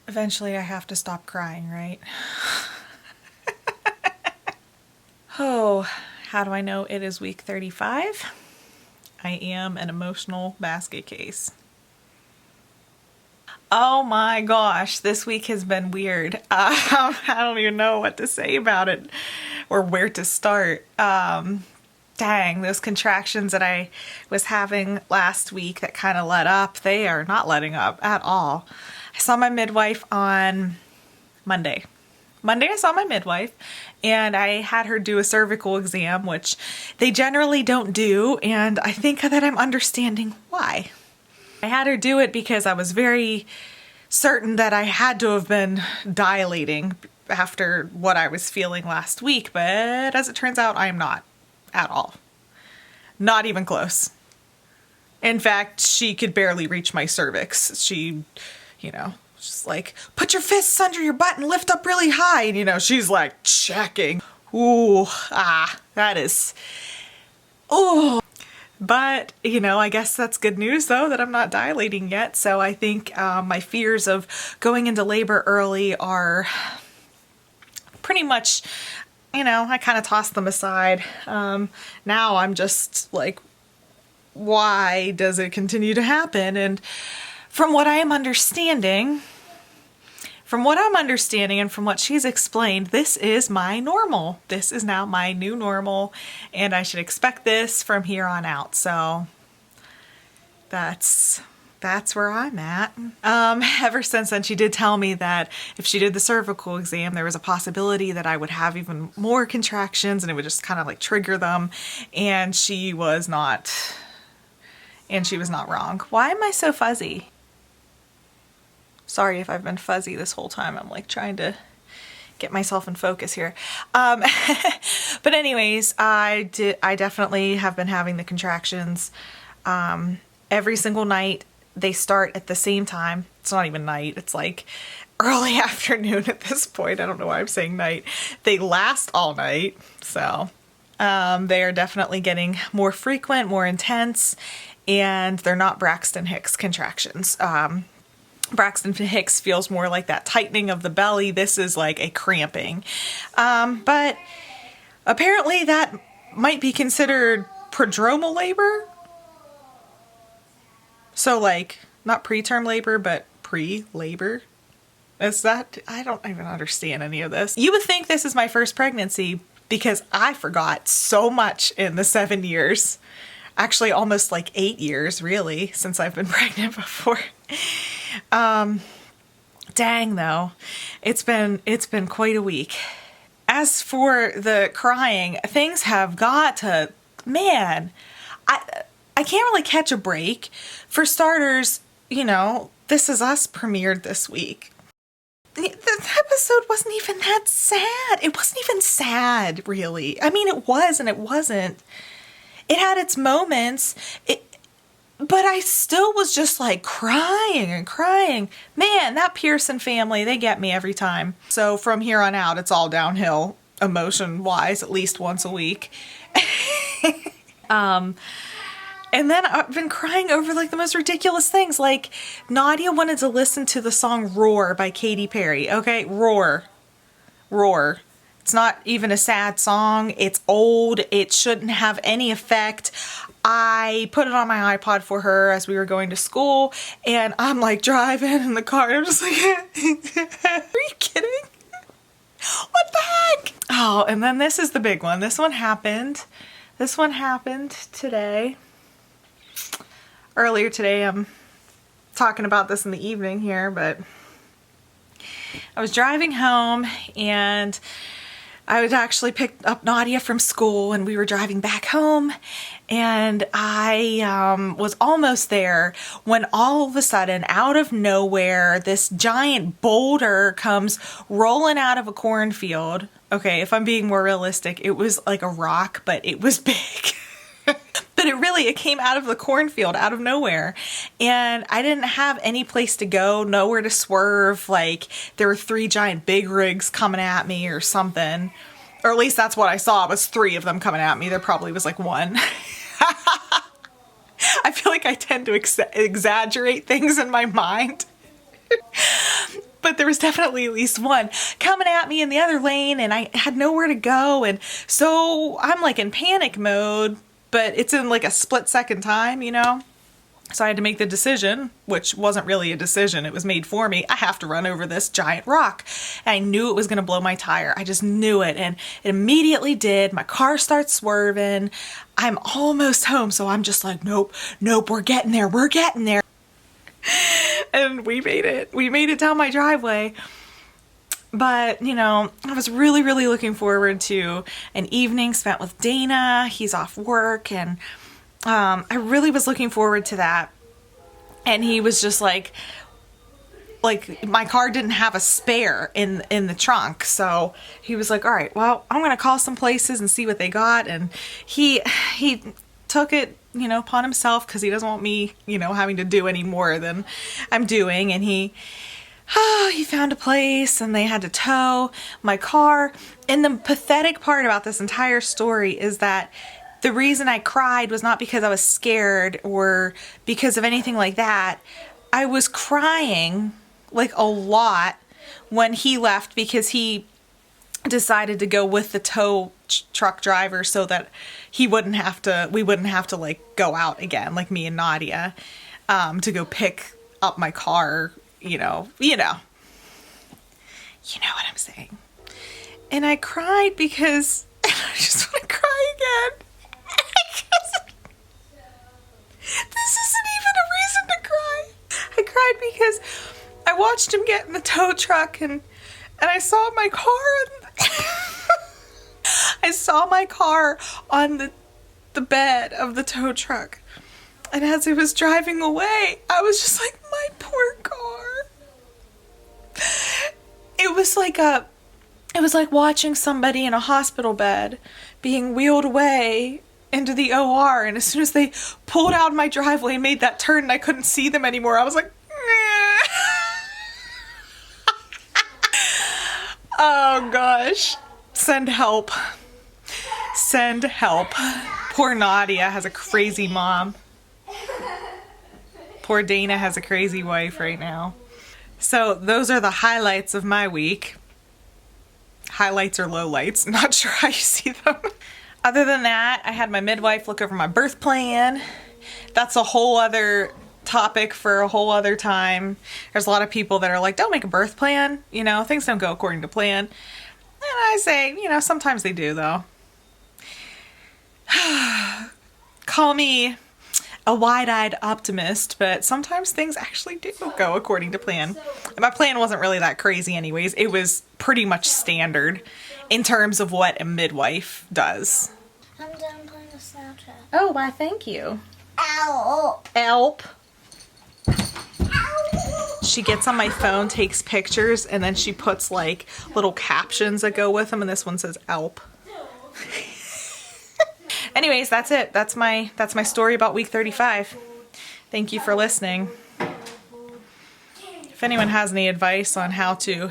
Eventually I have to stop crying, right? Oh, how do I know it is week 35? I am an emotional basket case. Oh my gosh, this week has been weird. I don't even know what to say about it or where to start. Dang, those contractions that I was having last week that kind of let up, they are not letting up at all. I saw my midwife on Monday. I saw my midwife and I had her do a cervical exam, which they generally don't do, and I think that I'm understanding why. I had her do it because I was very certain that I had to have been dilating after what I was feeling last week, but as it turns out, I am not at all. Not even close. In fact, she could barely reach my cervix. She, just like, put your fists under your butt and lift up really high. And, she's like checking. Ooh, that is, oh. But, I guess that's good news, though, that I'm not dilating yet. So I think my fears of going into labor early are pretty much, I kind of tossed them aside. Now I'm just like, why does it continue to happen? And from what I'm understanding and from what she's explained, this is my normal. This is now my new normal, and I should expect this from here on out. So that's where I'm at. Ever since then, she did tell me that if she did the cervical exam, there was a possibility that I would have even more contractions and it would just kind of like trigger them. And she was not wrong. Why am I so fuzzy? Sorry if I've been fuzzy this whole time. I'm like trying to get myself in focus here. But anyways, I definitely have been having the contractions every single night. They start at the same time. It's not even night. It's like early afternoon at this point. I don't know why I'm saying night. They last all night. So they are definitely getting more frequent, more intense, and they're not Braxton Hicks contractions. Braxton Hicks feels more like that tightening of the belly. This is like a cramping. But apparently that might be considered prodromal labor. So like not preterm labor, but pre-labor. Is that? I don't even understand any of this. You would think this is my first pregnancy because I forgot so much in the 7 years. Actually, almost like 8 years, really, since I've been pregnant before. Dang though, it's been quite a week. As for the crying, things have got to, man, I can't really catch a break. For starters, This Is Us premiered this week. The episode wasn't even that sad. It wasn't even sad, really. I mean, it was and it wasn't. It had its moments. But I still was just like crying and crying. Man, that Pearson family, they get me every time. So from here on out, it's all downhill emotion-wise, at least once a week. And then I've been crying over like the most ridiculous things. Like Nadia wanted to listen to the song Roar by Katy Perry. Okay, Roar. Roar. It's not even a sad song. It's old. It shouldn't have any effect. I put it on my iPod for her as we were going to school, and I'm like driving in the car. And I'm just like, are you kidding? What the heck? Oh, and then this is the big one. This one happened today. Earlier today, I'm talking about this in the evening here, but I was driving home and I had actually picked up Nadia from school and we were driving back home, and I was almost there when all of a sudden, out of nowhere, this giant boulder comes rolling out of a cornfield. Okay, if I'm being more realistic, it was like a rock, but it was big. But it came out of the cornfield, out of nowhere. And I didn't have any place to go, nowhere to swerve. Like, there were 3 giant big rigs coming at me or something. Or at least that's what I saw, was 3 of them coming at me. There probably was like 1. I feel like I tend to exaggerate things in my mind. but there was definitely at least one coming at me in the other lane, and I had nowhere to go. And so I'm like in panic mode, but it's in like a split second time, you know? So I had to make the decision, which wasn't really a decision. It was made for me. I have to run over this giant rock. And I knew it was going to blow my tire. I just knew it. And it immediately did. My car starts swerving. I'm almost home. So I'm just like, nope, nope, we're getting there. We're getting there. And we made it. We made it down my driveway. But, you know, I was really, really looking forward to an evening spent with Dana. He's off work, and I really was looking forward to that. And he was just like my car didn't have a spare in the trunk. So he was like, all right, well, I'm going to call some places and see what they got. And he took it, you know, upon himself, because he doesn't want me, you know, having to do any more than I'm doing. And he found a place, and they had to tow my car. And the pathetic part about this entire story is that the reason I cried was not because I was scared or because of anything like that. I was crying like a lot when he left, because he decided to go with the tow truck driver so that we wouldn't have to like go out again, like me and Nadia, to go pick up my car, you know what I'm saying. And I cried because I just want to cry again. This isn't even a reason to cry. I cried because I watched him get in the tow truck, and I saw my car I saw my car on the bed of the tow truck. And as he was driving away, I was just like, my poor car. It was like watching somebody in a hospital bed being wheeled away into the OR, and as soon as they pulled out of my driveway and made that turn and I couldn't see them anymore, I was like, oh gosh, send help. Send help. Poor Nadia has a crazy mom. Poor Dana has a crazy wife right now. So those are the highlights of my week. Highlights or lowlights, not sure how you see them. Other than that, I had my midwife look over my birth plan. That's a whole other topic for a whole other time. There's a lot of people that are like, don't make a birth plan. You know, things don't go according to plan. And I say, you know, sometimes they do, though. Call me a wide-eyed optimist, but sometimes things actually do go according to plan. And my plan wasn't really that crazy anyways. It was pretty much standard in terms of what a midwife does. I'm done playing with Snapchat. Oh, why thank you. Ow. Help. She gets on my phone, takes pictures, and then she puts like little captions that go with them, and this one says "Help." Anyways, that's it. That's my story about week 35. Thank you for listening. If anyone has any advice on how to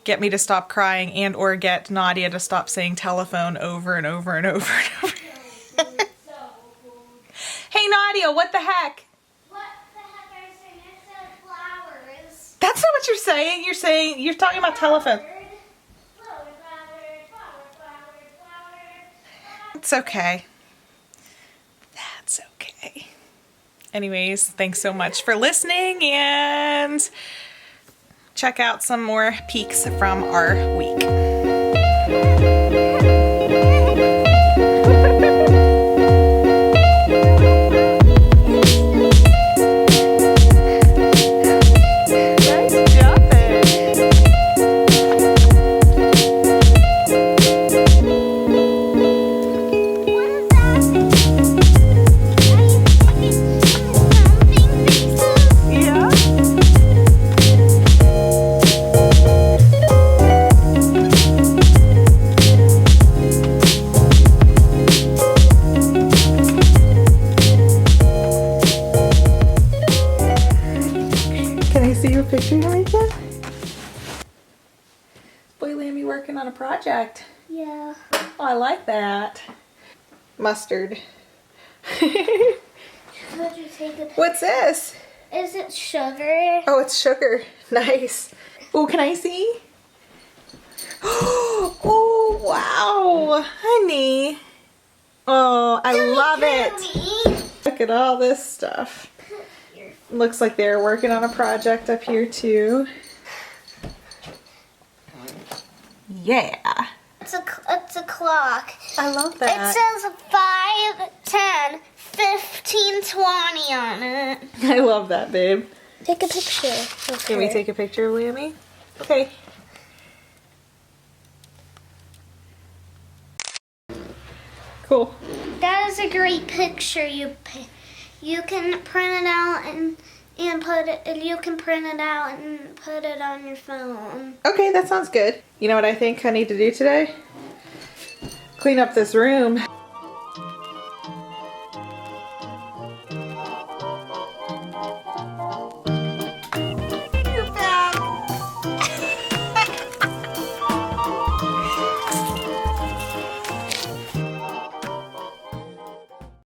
get me to stop crying and or get Nadia to stop saying telephone over and over and over and over. Hey Nadia, what the heck? What the heck are you saying? I said flowers. That's not what you're saying. You're talking about telephone. It's okay. That's okay. Anyways, thanks so much for listening, and check out some more peeks from our week. On a project. Yeah. Oh, I like that. Mustard. Could you take a What's this? Is it sugar? Oh, it's sugar. Nice. Oh, can I see? Oh, wow. Honey. Oh, I love it. Look at all this stuff. Looks like they're working on a project up here too. Yeah. It's a clock. I love It that. says 5, 10, 15, 20 on it. I love that, babe. Take a picture. of Can we her. take a picture of Lammy? Okay. Cool. That is a great picture. You can print it out and put it. You can print it out and put it on your phone. Okay, that sounds good. You know what I think I need to do today? Clean up this room.